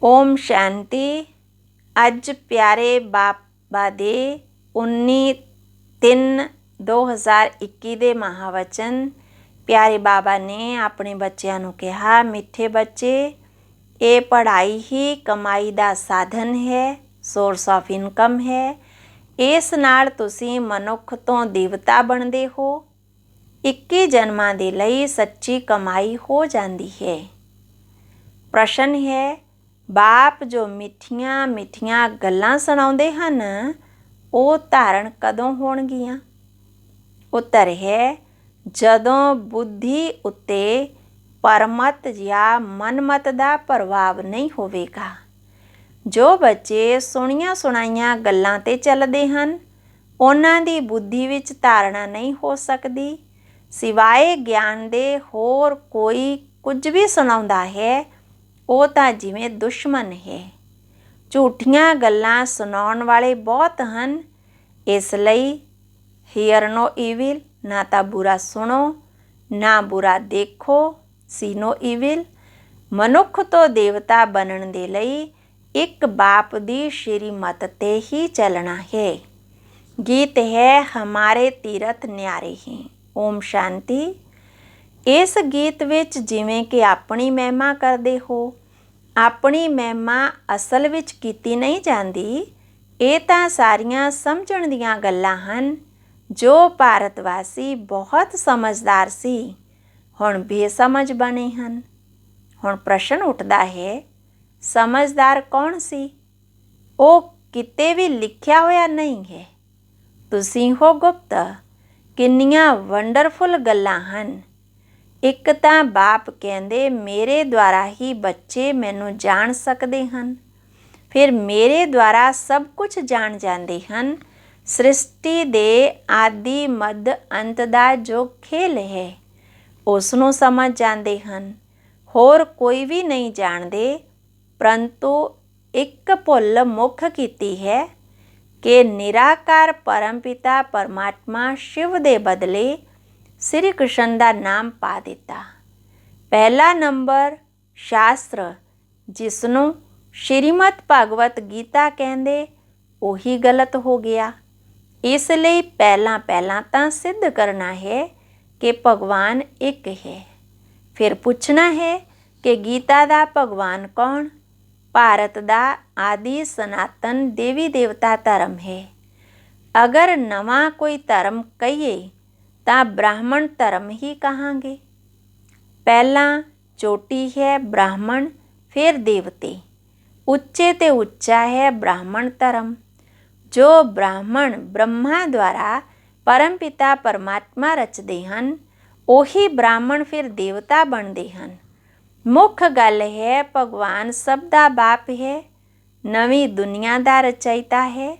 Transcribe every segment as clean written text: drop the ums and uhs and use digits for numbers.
ओम शांति। अज प्यारे बाबा दे 19/3/2021 ਦੇ महावचन प्यारे बाबा ने अपने बच्चों ਨੂੰ कहा, मिठे बच्चे, ये पढ़ाई ही कमाई का साधन है, सोर्स ऑफ इनकम है। इस नाल तुसी मनुख तो देवता बनते हो। 21 जन्मां ਦੇ ਲਈ सच्ची कमाई हो जाती है। प्रश्न है, बाप जो मिठियां मिठियां गल्लां सुणाउंदे हन, ਉਹ ਧਾਰਨ कदों होणगियां? उत्तर है, जदों बुद्धि उत्ते परमत या मनमत का प्रभाव नहीं होवेगा। जो बच्चे सुणियां सुणाइयां गल्लां ते चलदे हन, उन्हां दी बुद्धि विच धारणा नहीं हो सकदी। सिवाए ज्ञान दे होर कोई कुछ भी सुणाउंदा है, ਉਹ ਤਾਂ ਜਿਵੇਂ ਦੁਸ਼ਮਣ ਹੈ। ਝੂਠੀਆਂ ਗੱਲਾਂ ਸੁਣਾਉਣ ਵਾਲੇ ਬਹੁਤ ਹਨ। ਇਸ ਲਈ ਹੀਅਰ ਨੋ ਈਵਿਲ, ਨਾ ਤਾਂ ਬੁਰਾ ਸੁਣੋ ਨਾ ਬੁਰਾ ਦੇਖੋ, ਸੀ ਨੋ ਈਵਿਲ। ਮਨੁੱਖ ਤੋਂ ਦੇਵਤਾ ਬਣਨ ਦੇ ਲਈ ਇੱਕ ਬਾਪ ਦੀ ਸ਼੍ਰੀਮਤ ਤੇ ਹੀ ਚੱਲਣਾ ਹੈ। ਗੀਤ ਹੈ ਹਮਾਰੇ ਤੀਰਥ ਨਿਆਰੇ ਹੈ। ਓਮ ਸ਼ਾਂਤੀ। ਇਸ ਗੀਤ ਵਿੱਚ ਜਿਵੇਂ ਕਿ ਆਪਣੀ ਮਹਿਮਾ ਕਰਦੇ ਹੋ, ਆਪਣੀ ਮਹਿਮਾ ਅਸਲ ਵਿੱਚ ਕੀਤੀ ਨਹੀਂ ਜਾਂਦੀ। ਇਹ ਤਾਂ ਸਾਰੀਆਂ ਸਮਝਣ ਦੀਆਂ ਗੱਲਾਂ ਹਨ। ਜੋ ਭਾਰਤਵਾਸੀ ਬਹੁਤ ਸਮਝਦਾਰ ਸੀ, ਹੁਣ ਬੇਸਮਝ ਬਣੇ ਹਨ। ਹੁਣ ਪ੍ਰਸ਼ਨ ਉੱਠਦਾ ਹੈ, ਸਮਝਦਾਰ ਕੌਣ ਸੀ? ਉਹ ਕਿਤੇ ਵੀ ਲਿਖਿਆ ਹੋਇਆ ਨਹੀਂ ਹੈ। ਤੁਸੀਂ ਹੋ ਗੁਪਤ। ਕਿੰਨੀਆਂ ਵੰਡਰਫੁਲ ਗੱਲਾਂ ਹਨ। ਇੱਕ ਤਾਂ ਬਾਪ ਕਹਿੰਦੇ, ਮੇਰੇ ਦੁਆਰਾ ਹੀ ਬੱਚੇ ਮੈਨੂੰ ਜਾਣ ਸਕਦੇ ਹਨ। ਫਿਰ ਮੇਰੇ ਦੁਆਰਾ ਸਭ ਕੁਝ ਜਾਣ ਜਾਂਦੇ ਹਨ। ਸ੍ਰਿਸ਼ਟੀ ਦੇ ਆਦਿ ਮੱਧ ਅੰਤ ਦਾ ਜੋ ਖੇਲ ਹੈ, ਉਸ ਨੂੰ ਸਮਝ ਜਾਂਦੇ ਹਨ। ਹੋਰ ਕੋਈ ਵੀ ਨਹੀਂ ਜਾਣਦੇ। ਪਰੰਤੂ ਇੱਕ ਭੁੱਲ ਮੁੱਖ ਕੀਤੀ ਹੈ ਕਿ ਨਿਰਾਕਾਰ ਪਰਮਪਿਤਾ ਪਰਮਾਤਮਾ ਸ਼ਿਵ ਦੇ ਬਦਲੇ श्री कृष्ण का नाम पा दिता। पहला नंबर शास्त्र, जिसनों श्रीमद भागवत गीता कहते, वही गलत हो गया। इसलिए पहला तो सिद्ध करना है कि भगवान एक है। फिर पूछना है कि गीता का भगवान कौन? भारत का आदि सनातन देवी देवता धर्म है। अगर नवा कोई धर्म कहिए ਤਾਂ ਬ੍ਰਾਹਮਣ ਧਰਮ ਹੀ ਕਹਾਂਗੇ। ਪਹਿਲਾਂ ਚੋਟੀ ਹੈ ਬ੍ਰਾਹਮਣ, ਫਿਰ ਦੇਵਤੇ। ਉੱਚੇ ਤੇ ਉੱਚਾ ਹੈ ਬ੍ਰਾਹਮਣ ਧਰਮ। ਜੋ ਬ੍ਰਾਹਮਣ ਬ੍ਰਹਮਾ ਦੁਆਰਾ ਪਰਮਪਿਤਾ ਪਰਮਾਤਮਾ ਰਚਦੇ ਹਨ, ਉਹੀ ਬ੍ਰਾਹਮਣ ਫਿਰ ਦੇਵਤਾ ਬਣਦੇ ਹਨ। ਮੁੱਖ ਗੱਲ ਹੈ, ਭਗਵਾਨ ਸਭ ਦਾ ਬਾਪ ਹੈ, ਨਵੀਂ ਦੁਨੀਆ ਦਾ ਰਚయిਤਾ ਹੈ।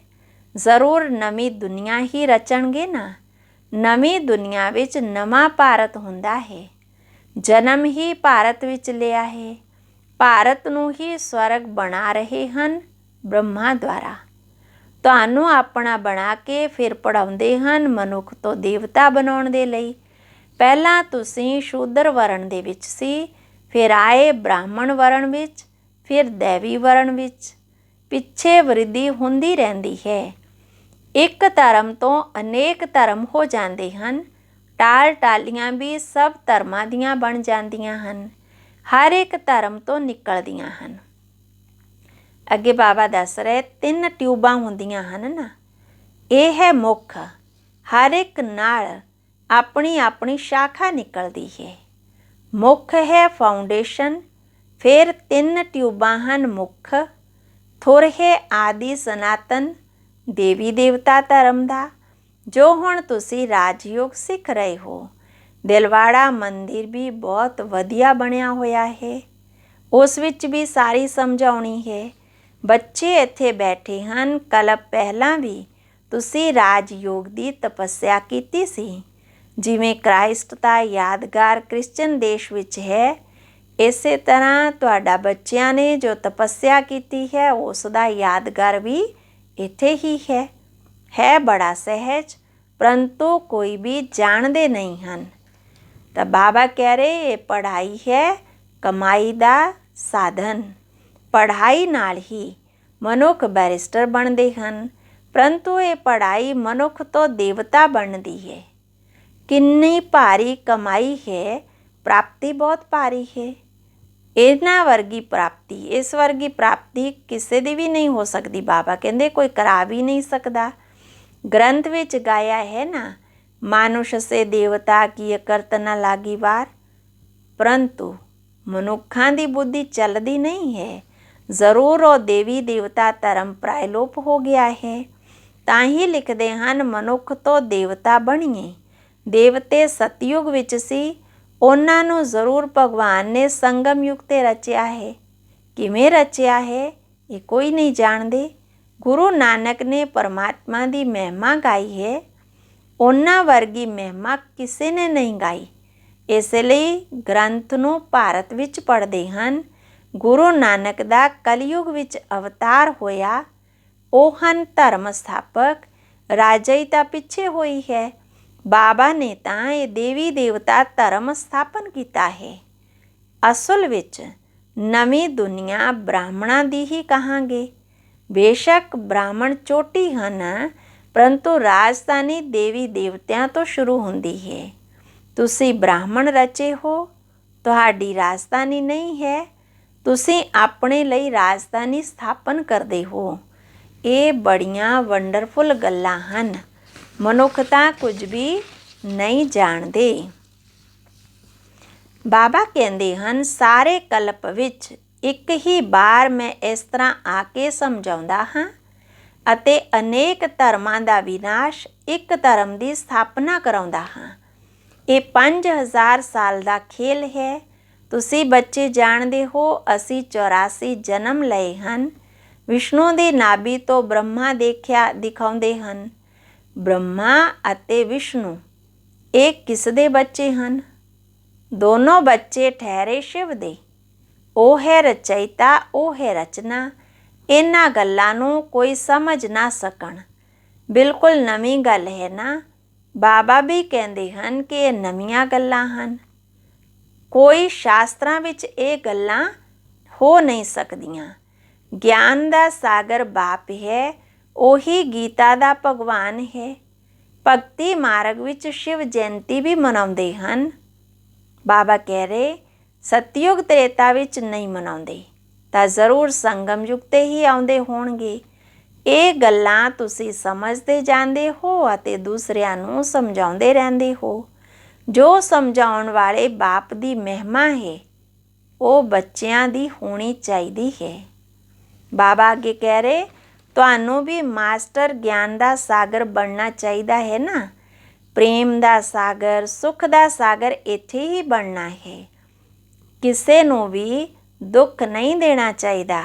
ਜ਼ਰੂਰ ਨਵੀਂ ਦੁਨੀਆ ਹੀ ਰਚਣਗੇ ਨਾ। ਨਵੀਂ ਦੁਨੀਆ ਵਿੱਚ ਨਵਾਂ ਭਾਰਤ ਹੁੰਦਾ ਹੈ। ਜਨਮ ਹੀ ਭਾਰਤ ਵਿੱਚ ਲਿਆ ਹੈ। ਭਾਰਤ ਨੂੰ ਹੀ ਸਵਰਗ ਬਣਾ ਰਹੇ ਹਨ ਬ੍ਰਹਮਾ ਦੁਆਰਾ। ਤੁਹਾਨੂੰ ਆਪਣਾ ਬਣਾ ਕੇ ਫਿਰ ਪੜ੍ਹਾਉਂਦੇ ਹਨ ਮਨੁੱਖ ਤੋਂ ਦੇਵਤਾ ਬਣਾਉਣ ਦੇ ਲਈ। ਪਹਿਲਾਂ ਤੁਸੀਂ ਸ਼ੂਦਰ ਵਰਣ ਦੇ ਵਿੱਚ ਸੀ, ਫਿਰ ਆਏ ਬ੍ਰਾਹਮਣ ਵਰਣ ਵਿੱਚ, ਫਿਰ ਦੇਵੀ ਵਰਣ ਵਿੱਚ। ਪਿੱਛੇ ਵਰਿੱਧੀ ਹੁੰਦੀ ਰਹਿੰਦੀ ਹੈ। ਇੱਕ ਧਰਮ ਤੋਂ ਅਨੇਕ ਧਰਮ ਹੋ ਜਾਂਦੇ ਹਨ। ਟਾਲ ਟਾਲੀਆਂ ਵੀ ਸਭ ਧਰਮਾਂ ਦੀਆਂ ਬਣ ਜਾਂਦੀਆਂ ਹਨ। ਹਰ ਇੱਕ ਧਰਮ ਤੋਂ ਨਿਕਲਦੀਆਂ ਹਨ। ਅੱਗੇ ਬਾਬਾ ਦੱਸ ਰਹੇ, 3 ਟਿਊਬਾਂ ਹੁੰਦੀਆਂ ਹਨ ਨਾ, ਇਹ ਹੈ ਮੁੱਖ। ਹਰ ਇੱਕ ਨਾਲ ਆਪਣੀ ਆਪਣੀ ਸ਼ਾਖਾ ਨਿਕਲਦੀ ਹੈ। ਮੁੱਖ ਹੈ ਫਾਊਂਡੇਸ਼ਨ। ਫਿਰ 3 ਟਿਊਬਾਂ ਹਨ ਮੁੱਖ। ਥੁਰ ਹੈ ਆਦਿ ਸਨਾਤਨ ਦੇਵੀ ਦੇਵਤਾ ਧਰਮ ਦਾ, ਜੋ ਹੁਣ ਤੁਸੀਂ ਰਾਜਯੋਗ ਸਿੱਖ ਰਹੇ ਹੋ। ਦਿਲਵਾੜਾ ਮੰਦਿਰ ਵੀ ਬਹੁਤ ਵਧੀਆ ਬਣਿਆ ਹੋਇਆ ਹੈ। ਉਸ ਵਿੱਚ ਵੀ ਸਾਰੀ ਸਮਝਾਉਣੀ ਹੈ। ਬੱਚੇ ਇੱਥੇ ਬੈਠੇ ਹਨ। ਕਲਪ ਪਹਿਲਾਂ ਵੀ ਤੁਸੀਂ ਰਾਜਯੋਗ ਦੀ ਤਪੱਸਿਆ ਕੀਤੀ ਸੀ। ਜਿਵੇਂ ਕ੍ਰਾਈਸਟ ਦਾ ਯਾਦਗਾਰ ਕ੍ਰਿਸਚਨ ਦੇਸ਼ ਵਿੱਚ ਹੈ, ਇਸੇ ਤਰ੍ਹਾਂ ਤੁਹਾਡਾ ਬੱਚਿਆਂ ਨੇ ਜੋ ਤਪੱਸਿਆ ਕੀਤੀ ਹੈ, ਉਸ ਦਾ ਯਾਦਗਾਰ ਵੀ ਇੱਥੇ ਹੀ ਹੈ ਬੜਾ ਸਹਿਜ, ਪਰੰਤੂ ਕੋਈ ਵੀ ਜਾਣਦੇ ਨਹੀਂ ਹਨ। ਤਾਂ ਬਾਬਾ ਕਹਿ ਰਹੇ, ਇਹ ਪੜ੍ਹਾਈ ਹੈ ਕਮਾਈ ਦਾ ਸਾਧਨ। ਪੜ੍ਹਾਈ ਨਾਲ ਹੀ ਮਨੁੱਖ ਬੈਰਿਸਟਰ ਬਣਦੇ ਹਨ, ਪਰੰਤੂ ਇਹ ਪੜ੍ਹਾਈ ਮਨੁੱਖ ਤੋਂ ਦੇਵਤਾ ਬਣਦੀ ਹੈ। ਕਿੰਨੀ ਭਾਰੀ ਕਮਾਈ ਹੈ, ਪ੍ਰਾਪਤੀ ਬਹੁਤ ਭਾਰੀ ਹੈ। ਇਹਨਾਂ ਵਰਗੀ ਪ੍ਰਾਪਤੀ, ਇਸ ਵਰਗੀ ਪ੍ਰਾਪਤੀ ਕਿਸੇ ਦੀ ਵੀ ਨਹੀਂ ਹੋ ਸਕਦੀ। ਬਾਬਾ ਕਹਿੰਦੇ ਕੋਈ ਕਰਾ ਵੀ ਨਹੀਂ ਸਕਦਾ। ਗ੍ਰੰਥ ਵਿੱਚ ਗਾਇਆ ਹੈ ਨਾ, ਮਾਨੁਸ਼ ਸੇ ਦੇਵਤਾ ਕੀ ਕਰਤ ਨਾ ਲਾਗੀ ਵਾਰ। ਪਰੰਤੂ ਮਨੁੱਖਾਂ ਦੀ ਬੁੱਧੀ ਚੱਲਦੀ ਨਹੀਂ ਹੈ। ਜ਼ਰੂਰ ਉਹ ਦੇਵੀ ਦੇਵਤਾ ਧਰਮ ਪ੍ਰਾਇਲੋਪ ਹੋ ਗਿਆ ਹੈ। ਤਾਂ ਹੀ ਲਿਖਦੇ ਹਨ, ਮਨੁੱਖ ਤੋਂ ਦੇਵਤਾ ਬਣੀਏ। ਦੇਵਤੇ ਸਤਯੁਗ ਵਿੱਚ ਸੀ, ਉਹਨਾਂ ਨੂੰ ਜ਼ਰੂਰ ਭਗਵਾਨ ਨੇ ਸੰਗਮ ਯੁਗ 'ਤੇ ਰਚਿਆ ਹੈ। ਕਿਵੇਂ ਰਚਿਆ ਹੈ ਇਹ ਕੋਈ ਨਹੀਂ ਜਾਣਦੇ। ਗੁਰੂ ਨਾਨਕ ਨੇ ਪਰਮਾਤਮਾ ਦੀ ਮਹਿਮਾ ਗਾਈ ਹੈ, ਉਹਨਾਂ ਵਰਗੀ ਮਹਿਮਾ ਕਿਸੇ ਨੇ ਨਹੀਂ ਗਾਈ। ਇਸ ਲਈ ਗ੍ਰੰਥ ਨੂੰ ਭਾਰਤ ਵਿੱਚ ਪੜ੍ਹਦੇ ਹਨ। ਗੁਰੂ ਨਾਨਕ ਦਾ ਕਲਯੁਗ ਵਿੱਚ ਅਵਤਾਰ ਹੋਇਆ, ਉਹ ਹਨ ਧਰਮ ਸਥਾਪਕ। ਰਾਜਈ ਤਾਂ ਪਿੱਛੇ ਹੋਈ ਹੈ, ਬਾਬਾ ਨੇ ਤਾਂ ਇਹ ਦੇਵੀ ਦੇਵਤਾ ਧਰਮ ਸਥਾਪਨ ਕੀਤਾ ਹੈ। ਅਸਲ ਵਿੱਚ ਨਵੀਂ ਦੁਨੀਆ ਬ੍ਰਾਹਮਣਾਂ ਦੀ ਹੀ ਕਹਾਂਗੇ। ਬੇਸ਼ੱਕ ਬ੍ਰਾਹਮਣ ਚੋਟੀ ਹਨ, ਪਰੰਤੂ ਰਾਜਧਾਨੀ ਦੇਵੀ ਦੇਵਤਿਆਂ ਤੋਂ ਸ਼ੁਰੂ ਹੁੰਦੀ ਹੈ। ਤੁਸੀਂ ਬ੍ਰਾਹਮਣ ਰਚੇ ਹੋ, ਤੁਹਾਡੀ ਰਾਜਧਾਨੀ ਨਹੀਂ ਹੈ। ਤੁਸੀਂ ਆਪਣੇ ਲਈ ਰਾਜਧਾਨੀ ਸਥਾਪਨ ਕਰਦੇ ਹੋ। ਇਹ ਬੜੀਆਂ ਵੰਡਰਫੁੱਲ ਗੱਲਾਂ ਹਨ। ਮਨੁੱਖ ਤਾਂ ਕੁਝ ਵੀ ਨਹੀਂ ਜਾਣਦੇ। ਬਾਬਾ ਕਹਿੰਦੇ ਹਨ, ਸਾਰੇ ਕਲਪ ਵਿੱਚ ਇੱਕ ਹੀ ਵਾਰ ਮੈਂ ਇਸ ਤਰ੍ਹਾਂ ਆ ਕੇ ਸਮਝਾਉਂਦਾ ਹਾਂ ਅਤੇ ਅਨੇਕ ਧਰਮਾਂ ਦਾ ਵਿਨਾਸ਼, ਇੱਕ ਧਰਮ ਦੀ ਸਥਾਪਨਾ ਕਰਾਉਂਦਾ ਹਾਂ। ਇਹ 5000 ਸਾਲ ਦਾ ਖੇਲ ਹੈ। ਤੁਸੀਂ ਬੱਚੇ ਜਾਣਦੇ ਹੋ, ਅਸੀਂ 84 ਜਨਮ ਲਏ ਹਨ। ਵਿਸ਼ਨੂੰ ਦੀ ਨਾਭੀ ਤੋਂ ਬ੍ਰਹਮਾ ਦਿਖਾਉਂਦੇ ਹਨ। ਬ੍ਰਹਮਾ ਅਤੇ ਵਿਸ਼ਨੂੰ ਇਹ ਕਿਸ ਦੇ ਬੱਚੇ ਹਨ? ਦੋਨੋਂ ਬੱਚੇ ਠਹਿਰੇ ਸ਼ਿਵ ਦੇ। ਉਹ ਹੈ ਰਚయిਤਾ, ਉਹ ਹੈ ਰਚਨਾ। ਇਹਨਾਂ ਗੱਲਾਂ ਨੂੰ ਕੋਈ ਸਮਝ ਨਾ ਸਕਣ, ਬਿਲਕੁਲ ਨਵੀਂ ਗੱਲ ਹੈ ਨਾ। ਬਾਬਾ ਵੀ ਕਹਿੰਦੇ ਹਨ ਕਿ ਇਹ ਨਵੀਆਂ ਗੱਲਾਂ ਹਨ। ਕੋਈ ਸ਼ਾਸਤਰਾਂ ਵਿੱਚ ਇਹ ਗੱਲਾਂ ਹੋ ਨਹੀਂ ਸਕਦੀਆਂ। ਗਿਆਨ ਦਾ ਸਾਗਰ ਬਾਪ ਹੈ, ਉਹੀ ਗੀਤਾ ਦਾ ਭਗਵਾਨ ਹੈ। ਭਗਤੀ ਮਾਰਗ ਵਿੱਚ ਸ਼ਿਵ ਜਯੰਤੀ ਵੀ ਮਨਾਉਂਦੇ ਹਨ। ਬਾਬਾ ਕਹਿ ਰਹੇ, ਸਤਯੁਗ ਤ੍ਰੇਤਾ ਵਿੱਚ ਨਹੀਂ ਮਨਾਉਂਦੇ ਤਾਂ ਜ਼ਰੂਰ ਸੰਗਮ ਯੁਗ 'ਤੇ ਹੀ ਆਉਂਦੇ ਹੋਣਗੇ। ਇਹ ਗੱਲਾਂ ਤੁਸੀਂ ਸਮਝਦੇ ਜਾਂਦੇ ਹੋ ਅਤੇ ਦੂਸਰਿਆਂ ਨੂੰ ਸਮਝਾਉਂਦੇ ਰਹਿੰਦੇ ਹੋ। ਜੋ ਸਮਝਾਉਣ ਵਾਲੇ ਬਾਪ ਦੀ ਮਹਿਮਾ ਹੈ, ਉਹ ਬੱਚਿਆਂ ਦੀ ਹੋਣੀ ਚਾਹੀਦੀ ਹੈ। ਬਾਬਾ ਅੱਗੇ ਕਹਿ ਰਹੇ, ਤੁਹਾਨੂੰ ਵੀ ਮਾਸਟਰ ਗਿਆਨ ਦਾ ਸਾਗਰ ਬਣਨਾ ਚਾਹੀਦਾ ਹੈ ਨਾ। ਪ੍ਰੇਮ ਦਾ ਸਾਗਰ, ਸੁੱਖ ਦਾ ਸਾਗਰ ਇੱਥੇ ਹੀ ਬਣਨਾ ਹੈ। ਕਿਸੇ ਨੂੰ ਵੀ ਦੁੱਖ ਨਹੀਂ ਦੇਣਾ ਚਾਹੀਦਾ।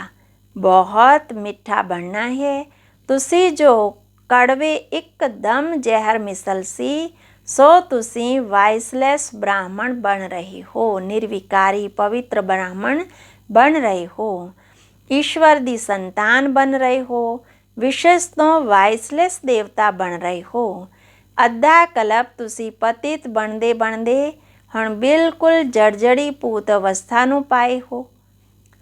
ਬਹੁਤ ਮਿੱਠਾ ਬਣਨਾ ਹੈ। ਤੁਸੀਂ ਜੋ ਕੜਵੇ ਇੱਕਦਮ ਜ਼ਹਿਰ ਮਿਸਲ ਸੀ, ਸੋ ਤੁਸੀਂ ਵਾਇਸਲੈਸ ਬ੍ਰਾਹਮਣ ਬਣ ਰਹੇ ਹੋ। ਨਿਰਵਿਕਾਰੀ ਪਵਿੱਤਰ ਬ੍ਰਾਹਮਣ ਬਣ ਰਹੇ ਹੋ। ਈਸ਼ਵਰ ਦੀ ਸੰਤਾਨ ਬਣ ਰਹੇ ਹੋ। ਵਿਸ਼ਸ ਤੋਂ ਵਾਇਸਲੈਸ ਦੇਵਤਾ ਬਣ ਰਹੇ ਹੋ। ਅੱਧਾ ਕਲਪ ਤੁਸੀਂ ਪਤਿਤ ਬਣਦੇ ਬਣਦੇ ਹੁਣ ਬਿਲਕੁਲ ਜੜਜੜੀ ਭੂਤ ਅਵਸਥਾ ਨੂੰ ਪਾਏ ਹੋ।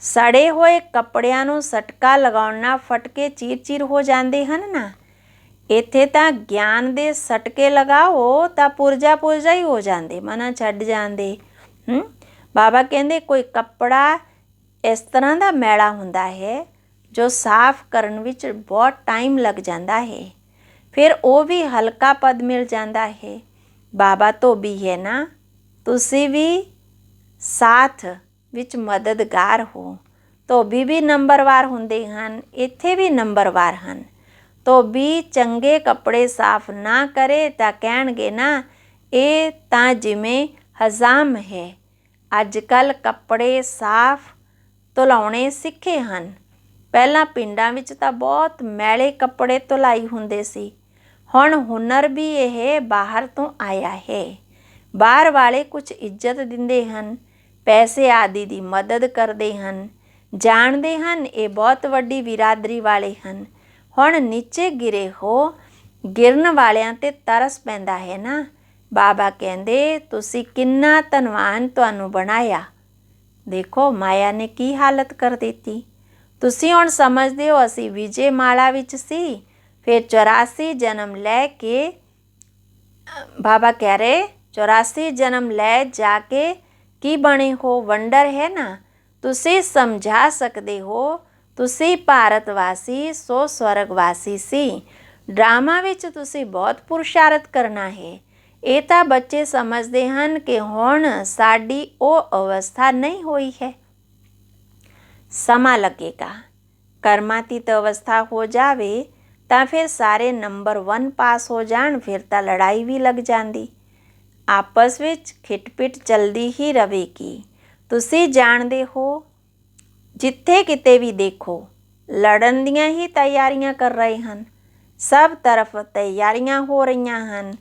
ਸੜੇ ਹੋਏ ਕੱਪੜਿਆਂ ਨੂੰ ਸਟਕਾ ਲਗਾਉਣ ਨਾਲ ਫਟਕੇ ਚੀਰ-ਚੀਰ ਹੋ ਜਾਂਦੇ ਹਨ ਨਾ। ਇੱਥੇ ਤਾਂ ਗਿਆਨ ਦੇ ਸਟਕੇ ਲਗਾਓ ਤਾਂ ਪੁਰਜਾ ਹੀ ਹੋ ਜਾਂਦੇ, ਮਨਾ ਛੱਡ ਜਾਂਦੇ। ਬਾਬਾ ਕਹਿੰਦੇ ਕੋਈ ਕੱਪੜਾ ਇਸ ਤਰ੍ਹਾਂ ਦਾ ਮੈਲਾ ਹੁੰਦਾ ਹੈ ਜੋ ਸਾਫ਼ ਕਰਨ ਵਿੱਚ ਬਹੁਤ ਟਾਈਮ ਲੱਗ ਜਾਂਦਾ ਹੈ, ਫਿਰ ਉਹ ਵੀ ਹਲਕਾ ਪਦ ਮਿਲ ਜਾਂਦਾ ਹੈ। ਬਾਬਾ ਧੋਬੀ ਹੈ ਨਾ, ਤੁਸੀਂ ਵੀ ਸਾਥ ਵਿੱਚ ਮਦਦਗਾਰ ਹੋ। ਧੋਬੀ ਵੀ ਨੰਬਰਵਾਰ ਹੁੰਦੇ ਹਨ, ਇੱਥੇ ਵੀ ਨੰਬਰਵਾਰ ਹਨ। ਧੋਬੀ ਚੰਗੇ ਕੱਪੜੇ ਸਾਫ਼ ਨਾ ਕਰੇ ਤਾਂ ਕਹਿਣਗੇ ਨਾ, ਇਹ ਤਾਂ ਜਿਵੇਂ ਹਜ਼ਾਮ ਹੈ। ਅੱਜ ਕੱਲ੍ਹ ਕੱਪੜੇ ਸਾਫ਼ ਧੁਲਾਉਣੇ ਸਿੱਖੇ ਹਨ। ਪਹਿਲਾਂ ਪਿੰਡਾਂ ਵਿੱਚ ਤਾਂ ਬਹੁਤ ਮੈਲੇ ਕੱਪੜੇ ਧੁਲਾਈ ਹੁੰਦੇ ਸੀ। ਹੁਣ ਹੁਨਰ ਵੀ ਇਹ ਬਾਹਰ ਤੋਂ ਆਇਆ ਹੈ। ਬਾਹਰ ਵਾਲੇ ਕੁਝ ਇੱਜ਼ਤ ਦਿੰਦੇ ਹਨ, ਪੈਸੇ ਆਦਿ ਦੀ ਮਦਦ ਕਰਦੇ ਹਨ, ਜਾਣਦੇ ਹਨ ਇਹ ਬਹੁਤ ਵੱਡੀ ਬਿਰਾਦਰੀ ਵਾਲੇ ਹਨ। ਹੁਣ ਨੀਚੇ ਗਿਰੇ ਹੋ, ਗਿਰਨ ਵਾਲਿਆਂ 'ਤੇ ਤਰਸ ਪੈਂਦਾ ਹੈ ਨਾ। ਬਾਬਾ ਕਹਿੰਦੇ ਤੁਸੀਂ ਕਿੰਨਾ ਧਨਵਾਨ ਤੁਹਾਨੂੰ ਬਣਾਇਆ। ਦੇਖੋ ਮਾਇਆ ਨੇ ਕੀ ਹਾਲਤ ਕਰ ਦਿੱਤੀ। ਤੁਸੀਂ ਹੁਣ ਸਮਝਦੇ ਹੋ ਅਸੀਂ ਵਿਜੇ ਮਾਲਾ ਵਿੱਚ ਸੀ, ਫਿਰ 84 ਜਨਮ ਲੈ ਕੇ ਬਾਬਾ ਕਹਿ ਰਹੇ 84 ਜਨਮ ਲੈ ਜਾ ਕੇ ਕੀ ਬਣੇ ਹੋ, ਵੰਡਰ ਹੈ ਨਾ। ਤੁਸੀਂ ਸਮਝਾ ਸਕਦੇ ਹੋ ਤੁਸੀਂ ਭਾਰਤ ਵਾਸੀ ਸੋ ਸਵਰਗ ਵਾਸੀ ਸੀ। ਡਰਾਮਾ ਵਿੱਚ ਤੁਸੀਂ ਬਹੁਤ ਪੁਰਸ਼ਾਰਥ ਕਰਨਾ ਹੈ। ਇਹ ਤਾਂ ਬੱਚੇ ਸਮਝਦੇ ਹਨ ਕਿ ਹੁਣ ਸਾਡੀ ਉਹ ਅਵਸਥਾ ਨਹੀਂ ਹੋਈ ਹੈ, ਸਮਾਂ ਲੱਗੇਗਾ। ਕਰਮਾਤੀਤ ਅਵਸਥਾ ਹੋ ਜਾਵੇ ਤਾਂ ਫਿਰ ਸਾਰੇ ਨੰਬਰ 1 ਪਾਸ ਹੋ ਜਾਣ, ਫਿਰ ਤਾਂ ਲੜਾਈ ਵੀ ਲੱਗ ਜਾਂਦੀ, ਆਪਸ ਵਿੱਚ ਖਿੱਟਪਿੱਟ ਚੱਲਦੀ ਹੀ ਰਹੇਗੀ। ਤੁਸੀਂ ਜਾਣਦੇ ਹੋ ਜਿੱਥੇ ਕਿਤੇ ਵੀ ਦੇਖੋ ਲੜਨ ਦੀਆਂ ਹੀ ਤਿਆਰੀਆਂ ਕਰ ਰਹੇ ਹਨ, ਸਭ ਤਰਫ ਤਿਆਰੀਆਂ ਹੋ ਰਹੀਆਂ ਹਨ।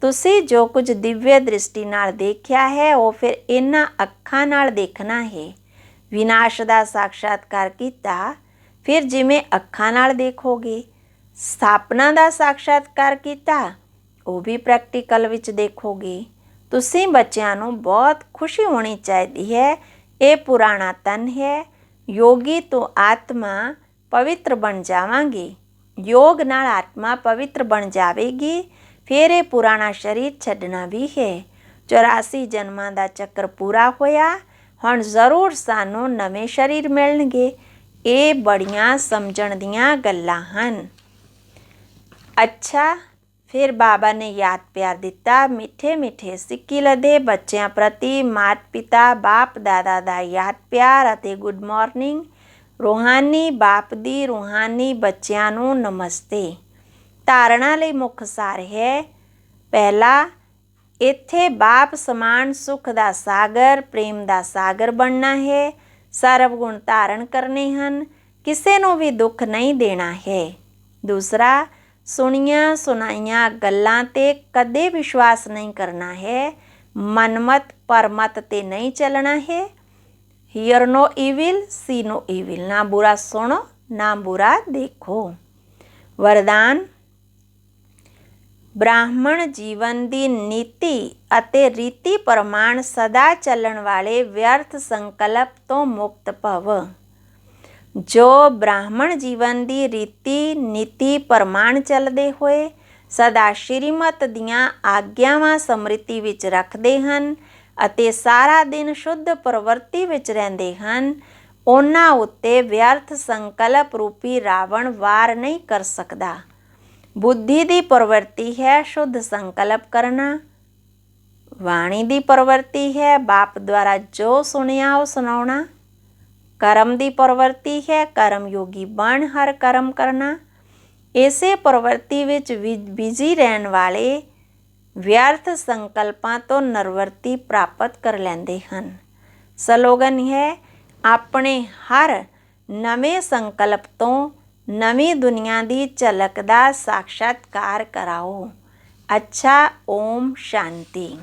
ਤੁਸੀਂ ਜੋ ਕੁਝ ਦਿਵਯ ਦ੍ਰਿਸ਼ਟੀ ਨਾਲ ਦੇਖਿਆ ਹੈ ਉਹ ਫਿਰ ਇਹਨਾਂ ਅੱਖਾਂ ਨਾਲ ਦੇਖਣਾ ਹੈ। ਵਿਨਾਸ਼ ਦਾ ਸਾਖਸ਼ਾਤਕਾਰ ਕੀਤਾ, ਫਿਰ ਜਿਵੇਂ ਅੱਖਾਂ ਨਾਲ ਦੇਖੋਗੇ। ਸਥਾਪਨਾ ਦਾ ਸਾਖਸ਼ਾਤਕਾਰ ਕੀਤਾ, ਉਹ ਵੀ ਪ੍ਰੈਕਟੀਕਲ ਵਿੱਚ ਦੇਖੋਗੇ। ਤੁਸੀਂ ਬੱਚਿਆਂ ਨੂੰ ਬਹੁਤ ਖੁਸ਼ੀ ਹੋਣੀ ਚਾਹੀਦੀ ਹੈ। ਇਹ ਪੁਰਾਣਾ ਤਨ ਹੈ, ਯੋਗੀ ਤੋਂ ਆਤਮਾ ਪਵਿੱਤਰ ਬਣ ਜਾਵਾਂਗੇ। ਯੋਗ ਨਾਲ ਆਤਮਾ ਪਵਿੱਤਰ ਬਣ ਜਾਵੇਗੀ, ਫਿਰ ਇਹ ਪੁਰਾਣਾ ਸਰੀਰ ਛੱਡਣਾ ਵੀ ਹੈ। 84 ਜਨਮਾਂ ਦਾ ਚੱਕਰ ਪੂਰਾ ਹੋਇਆ, ਹੁਣ ਜ਼ਰੂਰ ਸਾਨੂੰ ਨਵੇਂ ਸਰੀਰ ਮਿਲਣਗੇ। ਇਹ ਬੜੀਆਂ ਸਮਝਣ ਦੀਆਂ ਗੱਲਾਂ ਹਨ। ਅੱਛਾ, ਫਿਰ ਬਾਬਾ ਨੇ ਯਾਦ ਪਿਆਰ ਦਿੱਤਾ। ਮਿੱਠੇ ਮਿੱਠੇ ਸਿੱਕੀ ਲੱਦੇ ਬੱਚਿਆਂ ਪ੍ਰਤੀ ਮਾਤਾ ਪਿਤਾ ਬਾਪ ਦਾਦਾ ਦਾ ਯਾਦ ਪਿਆਰ ਅਤੇ ਗੁੱਡ ਮਾਰਨਿੰਗ। ਰੂਹਾਨੀ ਬਾਪ ਦੀ ਰੂਹਾਨੀ ਬੱਚਿਆਂ ਨੂੰ ਨਮਸਤੇ। ਧਾਰਨਾ ਲਈ ਮੁੱਖ ਸਾਰ ਹੈ। ਪਹਿਲਾ, ਇੱਥੇ ਬਾਪ ਸਮਾਨ ਸੁਖ ਦਾ ਸਾਗਰ ਪ੍ਰੇਮ ਦਾ ਸਾਗਰ ਬਣਨਾ ਹੈ। ਸਰਵ ਗੁਣ ਧਾਰਨ ਕਰਨੇ ਹਨ, ਕਿਸੇ ਨੂੰ ਵੀ ਦੁੱਖ ਨਹੀਂ ਦੇਣਾ ਹੈ। ਦੂਸਰਾ, ਸੁਣੀਆਂ ਸੁਣਾਈਆਂ ਗੱਲਾਂ 'ਤੇ ਕਦੇ ਵਿਸ਼ਵਾਸ ਨਹੀਂ ਕਰਨਾ ਹੈ। ਮਨਮਤ ਪਰਮਤ 'ਤੇ ਨਹੀਂ ਚੱਲਣਾ ਹੈ। ਹੀਅਰ ਨੋ ਈਵਿਲ ਸੀ ਨੋ ਈਵਿਲ, ਨਾ ਬੁਰਾ ਸੁਣੋ ਨਾ ਬੁਰਾ ਦੇਖੋ। ਵਰਦਾਨ, ਬ੍ਰਾਹਮਣ ਜੀਵਨ ਦੀ ਨੀਤੀ ਅਤੇ ਰੀਤੀ ਪ੍ਰਮਾਣ ਸਦਾ ਚੱਲਣ ਵਾਲੇ ਵਿਅਰਥ ਸੰਕਲਪ ਤੋਂ ਮੁਕਤ ਭਵ। ਜੋ ਬ੍ਰਾਹਮਣ ਜੀਵਨ ਦੀ ਰੀਤੀ ਨੀਤੀ ਪ੍ਰਮਾਣ ਚੱਲਦੇ ਹੋਏ ਸਦਾ ਸ਼੍ਰੀਮਤ ਦੀਆਂ ਆਗਿਆਵਾਂ ਸਮ੍ਰਿਤੀ ਵਿੱਚ ਰੱਖਦੇ ਹਨ ਅਤੇ ਸਾਰਾ ਦਿਨ ਸ਼ੁੱਧ ਪ੍ਰਵਰਤੀ ਵਿੱਚ ਰਹਿੰਦੇ ਹਨ, ਉਹਨਾਂ ਉੱਤੇ ਵਿਅਰਥ ਸੰਕਲਪ ਰੂਪੀ ਰਾਵਣ ਵਾਰ ਨਹੀਂ ਕਰ ਸਕਦਾ। ਬੁੱਧੀ ਦੀ ਪ੍ਰਵਰਤੀ ਹੈ ਸ਼ੁੱਧ ਸੰਕਲਪ ਕਰਨਾ। ਵਾਣੀ ਦੀ ਪ੍ਰਵਰਤੀ ਹੈ ਬਾਪ ਦੁਆਰਾ ਜੋ ਸੁਣਿਆ ਉਹ ਸੁਣਾਉਣਾ। ਕਰਮ ਦੀ ਪ੍ਰਵਰਤੀ ਹੈ ਕਰਮ ਯੋਗੀ ਬਣ ਹਰ ਕਰਮ ਕਰਨਾ। ਇਸੇ ਪ੍ਰਵਰਤੀ ਵਿੱਚ ਬਿਜੀ ਰਹਿਣ ਵਾਲੇ ਵਿਅਰਥ ਸੰਕਲਪਾਂ ਤੋਂ ਨਿਵਰਤੀ ਪ੍ਰਾਪਤ ਕਰ ਲੈਂਦੇ ਹਨ। ਸਲੋਗਨ ਹੈ, ਆਪਣੇ ਹਰ ਨਵੇਂ ਸੰਕਲਪ ਤੋਂ ਨਵੀਂ ਦੁਨੀਆ ਦੀ ਝਲਕ ਦਾ ਸਾਖਸ਼ਾਤਕਾਰ ਕਰਾਓ। ਅੱਛਾ, ਓਮ ਸ਼ਾਂਤੀ।